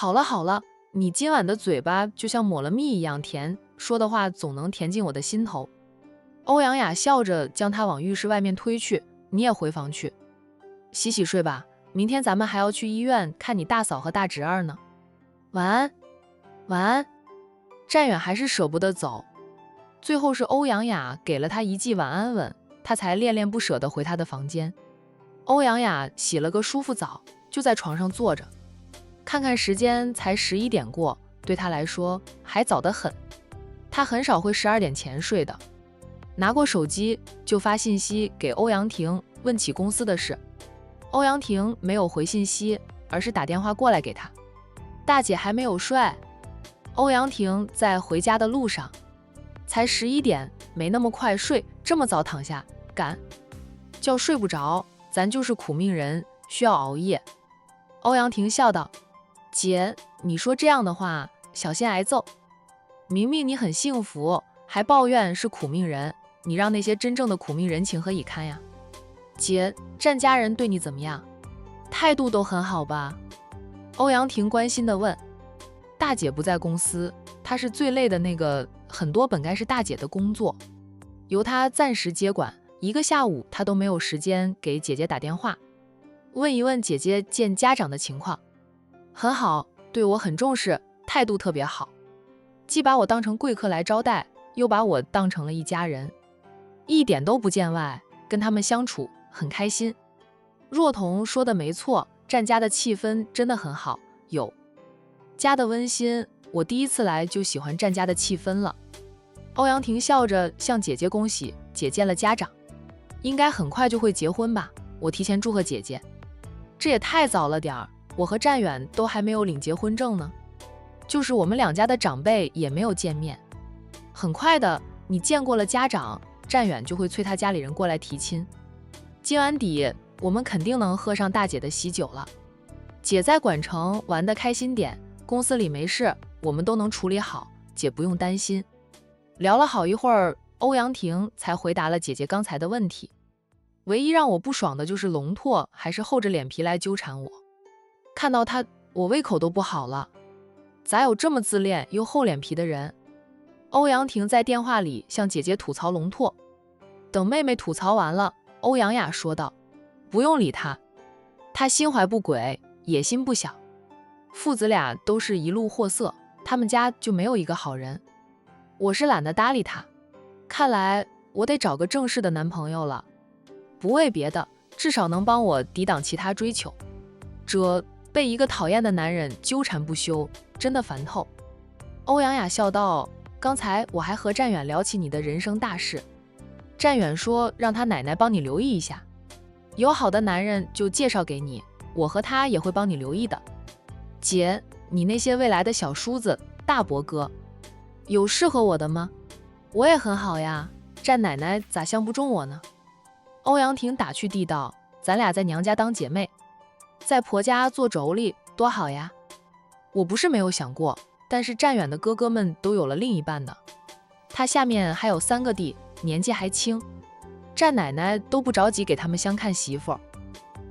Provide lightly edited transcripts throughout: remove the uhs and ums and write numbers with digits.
好了好了，你今晚的嘴巴就像抹了蜜一样甜，说的话总能甜进我的心头。欧阳雅笑着将他往浴室外面推去，你也回房去，洗洗睡吧，明天咱们还要去医院看你大嫂和大侄儿呢。晚安，晚安。战远还是舍不得走，最后是欧阳雅给了他一记晚安吻，他才恋恋不舍地回他的房间。欧阳雅洗了个舒服澡，就在床上坐着，看看时间才11点过，对他来说还早得很。他很少会12点前睡的。拿过手机就发信息给欧阳婷，问起公司的事。欧阳婷没有回信息，而是打电话过来给他。大姐还没有睡。欧阳婷在回家的路上，才11点，没那么快睡，这么早躺下，赶觉睡不着，咱就是苦命人，需要熬夜。欧阳婷笑道：姐，你说这样的话，小心挨揍。明明你很幸福，还抱怨是苦命人，你让那些真正的苦命人情何以堪呀？姐，战家人对你怎么样？态度都很好吧？欧阳婷关心地问。大姐不在公司，她是最累的那个，很多本该是大姐的工作，由她暂时接管，一个下午她都没有时间给姐姐打电话，问一问姐姐见家长的情况。很好，对我很重视，态度特别好，既把我当成贵客来招待，又把我当成了一家人，一点都不见外，跟他们相处很开心。若彤说的没错，战家的气氛真的很好，有家的温馨，我第一次来就喜欢战家的气氛了。欧阳婷笑着向姐姐恭喜，姐见了家长，应该很快就会结婚吧，我提前祝贺姐姐。这也太早了点儿，我和战远都还没有领结婚证呢，就是我们两家的长辈也没有见面。很快的，你见过了家长，战远就会催他家里人过来提亲。今晚底我们肯定能喝上大姐的喜酒了。姐在管城玩得开心点，公司里没事，我们都能处理好，姐不用担心。聊了好一会儿，欧阳婷才回答了姐姐刚才的问题。唯一让我不爽的就是龙拓还是厚着脸皮来纠缠我，看到他我胃口都不好了，咋有这么自恋又厚脸皮的人？欧阳婷在电话里向姐姐吐槽龙拓，等妹妹吐槽完了，欧阳雅说道：不用理他，他心怀不轨，野心不小，父子俩都是一路货色，他们家就没有一个好人。我是懒得搭理他，看来我得找个正式的男朋友了，不为别的，至少能帮我抵挡其他追求。这被一个讨厌的男人纠缠不休，真的烦透。欧阳雅笑道：刚才我还和战远聊起你的人生大事，战远说让他奶奶帮你留意一下，有好的男人就介绍给你，我和他也会帮你留意的。姐，你那些未来的小叔子大伯哥有适合我的吗？我也很好呀，战奶奶咋相不中我呢？欧阳婷打趣地道：咱俩在娘家当姐妹，在婆家做妯娌多好呀。我不是没有想过，但是战远的哥哥们都有了另一半呢，他下面还有3个弟，年纪还轻，战奶奶都不着急给他们相看媳妇。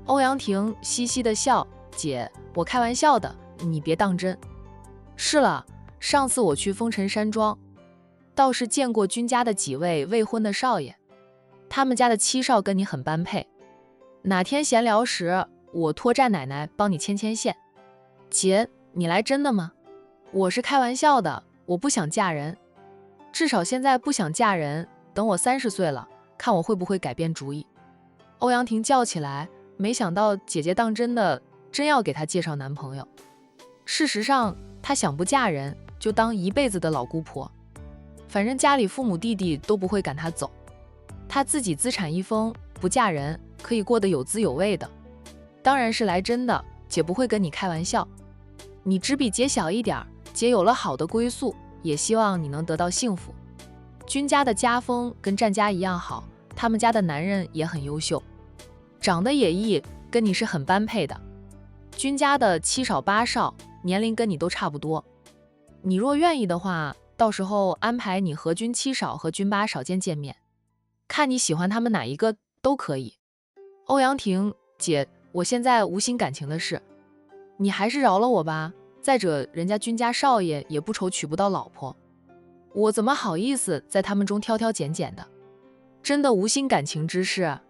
欧阳婷嘻嘻的笑：姐，我开玩笑的，你别当真。是了，上次我去风尘山庄，倒是见过君家的几位未婚的少爷，他们家的7少跟你很般配，哪天闲聊时我托战奶奶帮你牵牵线。姐，你来真的吗？我是开玩笑的，我不想嫁人，至少现在不想嫁人，等我30岁了，看我会不会改变主意。欧阳婷叫起来，没想到姐姐当真的，真要给她介绍男朋友。事实上，她想不嫁人，就当一辈子的老姑婆，反正家里父母弟弟都不会赶她走，她自己资产一丰，不嫁人，可以过得有滋有味的。当然是来真的，姐不会跟你开玩笑。你只比姐小一点，姐有了好的归宿，也希望你能得到幸福。君家的家风跟战家一样好，他们家的男人也很优秀，长得也异，跟你是很般配的。君家的7少8少，年龄跟你都差不多。你若愿意的话，到时候安排你和君7少和君8少见面，看你喜欢他们哪一个都可以。欧阳婷，姐，我现在无心感情的事，你还是饶了我吧，再者，人家君家少爷也不愁娶不到老婆，我怎么好意思在他们中挑挑拣拣的？真的无心感情之事啊。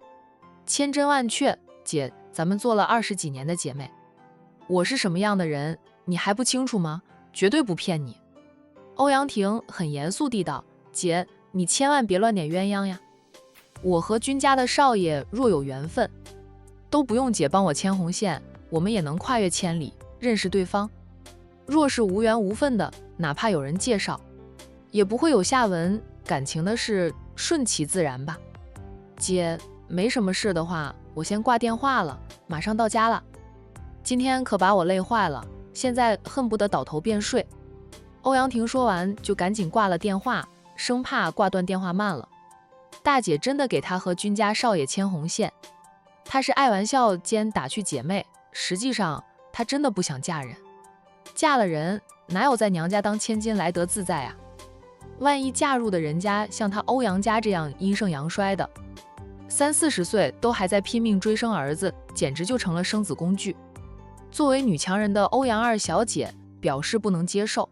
千真万确，姐，咱们做了20几年的姐妹，我是什么样的人，你还不清楚吗？绝对不骗你。欧阳婷很严肃地道：姐，你千万别乱点鸳鸯呀。我和君家的少爷若有缘分，都不用姐帮我牵红线，我们也能跨越千里认识对方。若是无缘无分的，哪怕有人介绍，也不会有下文，感情的事顺其自然吧。姐，没什么事的话，我先挂电话了，马上到家了。今天可把我累坏了，现在恨不得倒头便睡。欧阳婷说完就赶紧挂了电话，生怕挂断电话慢了。大姐真的给她和君家少爷牵红线，她是爱玩笑间打趣姐妹，实际上她真的不想嫁人。嫁了人，哪有在娘家当千金来得自在啊？万一嫁入的人家像她欧阳家这样阴盛阳衰的，30、40岁都还在拼命追生儿子，简直就成了生子工具。作为女强人的欧阳二小姐表示不能接受。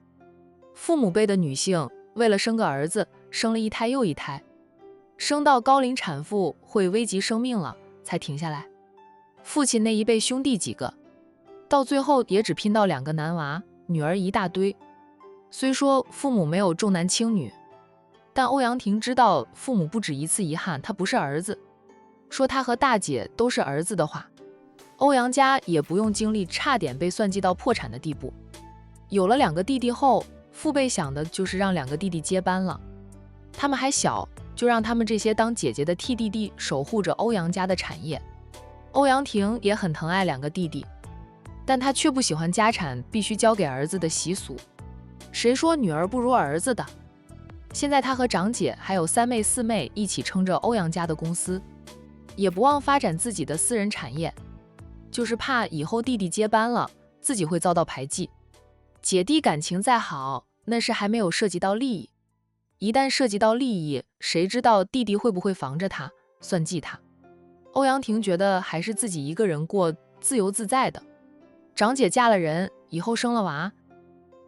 父母辈的女性为了生个儿子，生了一胎又一胎，生到高龄产妇会危及生命了才停下来。父亲那一辈兄弟几个，到最后也只拼到2个男娃，女儿一大堆。虽说父母没有重男轻女，但欧阳婷知道父母不止一次遗憾他不是儿子，说他和大姐都是儿子的话，欧阳家也不用经历差点被算计到破产的地步。有了2个弟弟后，父辈想的就是让2个弟弟接班了，他们还小，就让他们这些当姐姐的替弟弟守护着欧阳家的产业。欧阳婷也很疼爱2个弟弟，但她却不喜欢家产必须交给儿子的习俗。谁说女儿不如儿子的？现在她和长姐还有3妹4妹一起撑着欧阳家的公司，也不忘发展自己的私人产业，就是怕以后弟弟接班了，自己会遭到排挤。姐弟感情再好，那是还没有涉及到利益，一旦涉及到利益，谁知道弟弟会不会防着他，算计他？欧阳婷觉得还是自己一个人过自由自在的。长姐嫁了人，以后生了娃，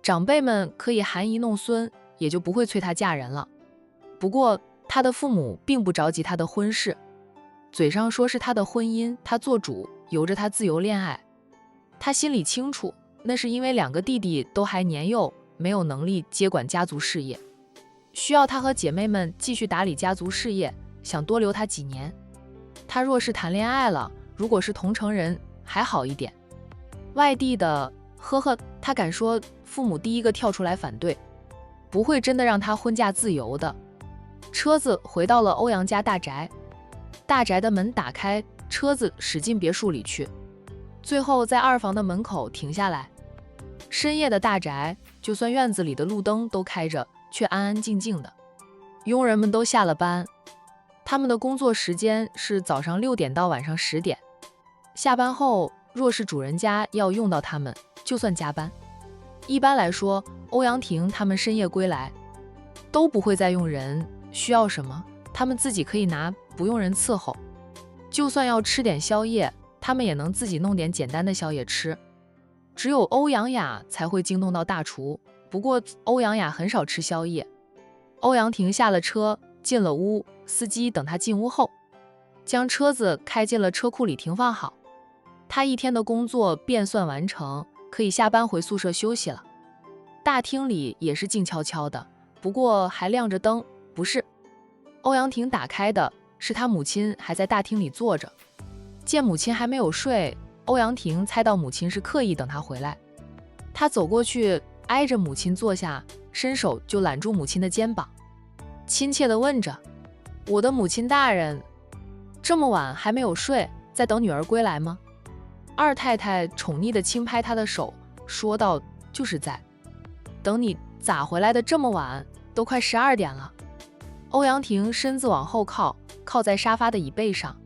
长辈们可以含饴弄孙，也就不会催她嫁人了。不过她的父母并不着急她的婚事，嘴上说是她的婚姻，她做主，由着她自由恋爱。她心里清楚，那是因为2个弟弟都还年幼，没有能力接管家族事业，需要她和姐妹们继续打理家族事业，想多留她几年。她若是谈恋爱了，如果是同城人还好一点，外地的，呵呵，她敢说父母第一个跳出来反对，不会真的让她婚嫁自由的。车子回到了欧阳家大宅，大宅的门打开，车子驶进别墅里去，最后在2房的门口停下来。深夜的大宅，就算院子里的路灯都开着，却安安静静的。佣人们都下了班，他们的工作时间是早上6点到晚上10点。下班后，若是主人家要用到他们，就算加班。一般来说，欧阳婷他们深夜归来，都不会再用人，需要什么，他们自己可以拿，不用人伺候。就算要吃点宵夜，他们也能自己弄点简单的宵夜吃。只有欧阳雅才会惊动到大厨，不过欧阳雅很少吃宵夜。欧阳婷下了车，进了屋，司机等她进屋后，将车子开进了车库里停放好。她一天的工作便算完成，可以下班回宿舍休息了。大厅里也是静悄悄的，不过还亮着灯，不是欧阳婷打开的，是她母亲还在大厅里坐着。见母亲还没有睡，欧阳婷猜到母亲是刻意等她回来。她走过去，挨着母亲坐下，伸手就揽住母亲的肩膀，亲切地问着：我的母亲大人，这么晚还没有睡，在等女儿归来吗？二太太宠溺地轻拍她的手，说道：就是在等你，咋回来的这么晚，都快12点了。欧阳婷身子往后靠，靠在沙发的椅背上，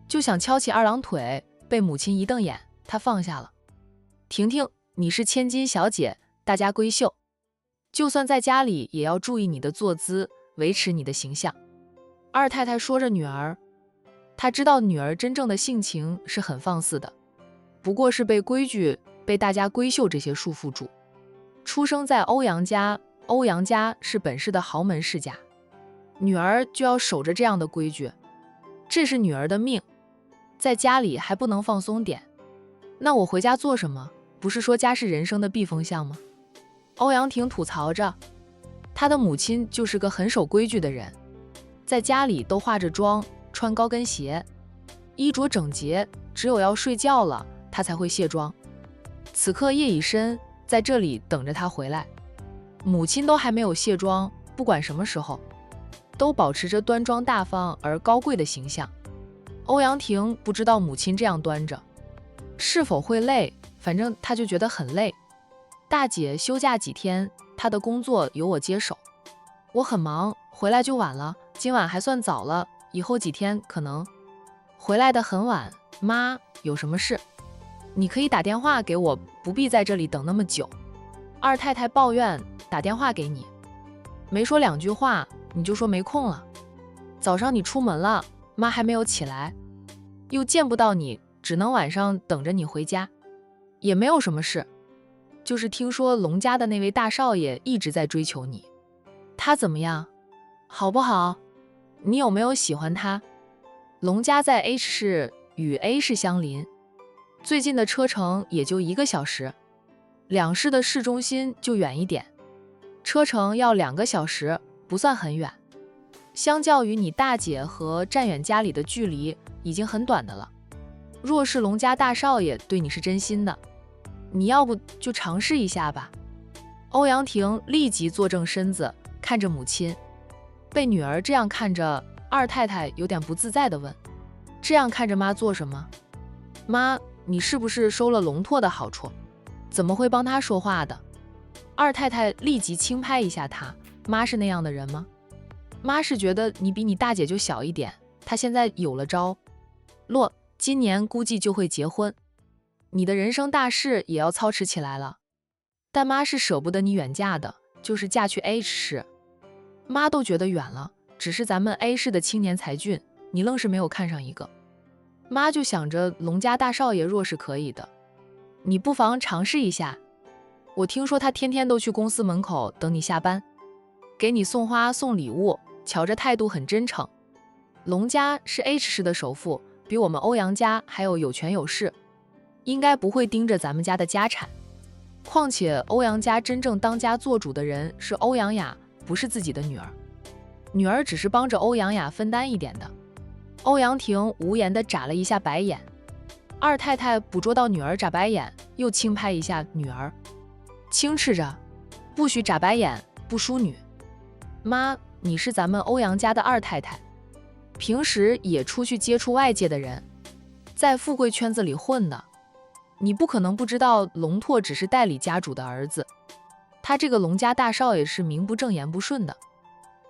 就想翘起2郎腿，被母亲一瞪眼，她放下了。婷婷，你是千金小姐，大家闺秀，就算在家里也要注意你的坐姿，维持你的形象。二太太说着女儿，她知道女儿真正的性情是很放肆的，不过是被规矩被大家闺秀这些束缚住。出生在欧阳家，欧阳家是本市的豪门世家，女儿就要守着这样的规矩，这是女儿的命，在家里还不能放松点。那我回家做什么？不是说家是人生的避风巷吗？欧阳婷吐槽着，她的母亲就是个很守规矩的人，在家里都化着妆，穿高跟鞋，衣着整洁，只有要睡觉了，她才会卸妆。此刻夜已深，在这里等着她回来。母亲都还没有卸妆，不管什么时候，都保持着端庄大方而高贵的形象。欧阳婷不知道母亲这样端着是否会累，反正她就觉得很累。大姐休假几天，她的工作由我接手，我很忙，回来就晚了，今晚还算早了，以后几天可能回来的很晚。妈，有什么事？你可以打电话给我，不必在这里等那么久。二太太抱怨，打电话给你，没说2句话你就说没空了。早上你出门了，妈还没有起来，又见不到你，只能晚上等着你回家。也没有什么事，就是听说龙家的那位大少爷一直在追求你，他怎么样？好不好？你有没有喜欢他？龙家在 H 市，与 A 市相邻，最近的车程也就1个小时，2市的市中心就远一点，车程要2个小时，不算很远。相较于你大姐和战远家里的距离，已经很短的了。若是龙家大少爷对你是真心的，你要不就尝试一下吧。欧阳婷立即坐正身子，看着母亲。被女儿这样看着，二太太有点不自在地问：这样看着妈做什么？妈，你是不是收了龙拓的好处？怎么会帮他说话的？二太太立即轻拍一下他，妈是那样的人吗？妈是觉得你比你大姐就小一点，她现在有了招落，今年估计就会结婚，你的人生大事也要操持起来了。但妈是舍不得你远嫁的，就是嫁去 H 市，妈都觉得远了，只是咱们 A 市的青年才俊，你愣是没有看上一个。妈就想着龙家大少爷若是可以的，你不妨尝试一下。我听说他天天都去公司门口等你下班，给你送花送礼物，瞧着态度很真诚。龙家是 H 市的首富，比我们欧阳家还有权有势，应该不会盯着咱们家的家产。况且欧阳家真正当家做主的人是欧阳雅，不是自己的女儿，女儿只是帮着欧阳雅分担一点的。欧阳婷无言地眨了一下白眼，二太太捕捉到女儿眨白眼，又轻拍一下女儿，轻斥着：不许眨白眼，不淑女。妈，你是咱们欧阳家的二太太，平时也出去接触外界的人，在富贵圈子里混的，你不可能不知道龙拓只是代理家主的儿子，他这个龙家大少爷是名不正言不顺的，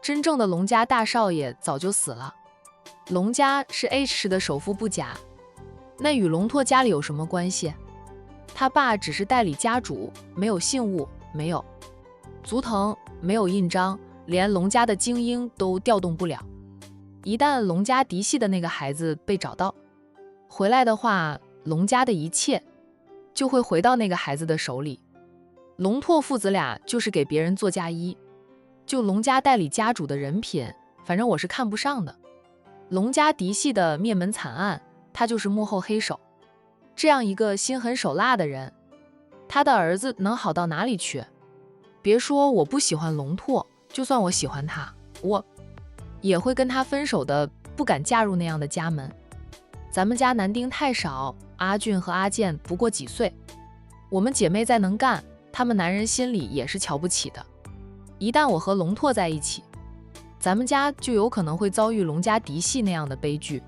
真正的龙家大少爷早就死了。龙家是 H 市的首富不假，那与龙拓家里有什么关系？他爸只是代理家主，没有信物，没有足藤，没有印章，连龙家的精英都调动不了。一旦龙家嫡系的那个孩子被找到回来的话，龙家的一切就会回到那个孩子的手里。龙拓父子俩就是给别人做嫁衣，就龙家代理家主的人品，反正我是看不上的。龙家嫡系的灭门惨案，他就是幕后黑手。这样一个心狠手辣的人，他的儿子能好到哪里去？别说我不喜欢龙拓，就算我喜欢他，我也会跟他分手的，不敢嫁入那样的家门。咱们家男丁太少，阿俊和阿健不过几岁，我们姐妹再能干，他们男人心里也是瞧不起的。一旦我和龙拓在一起，咱们家就有可能会遭遇龙家嫡系那样的悲剧。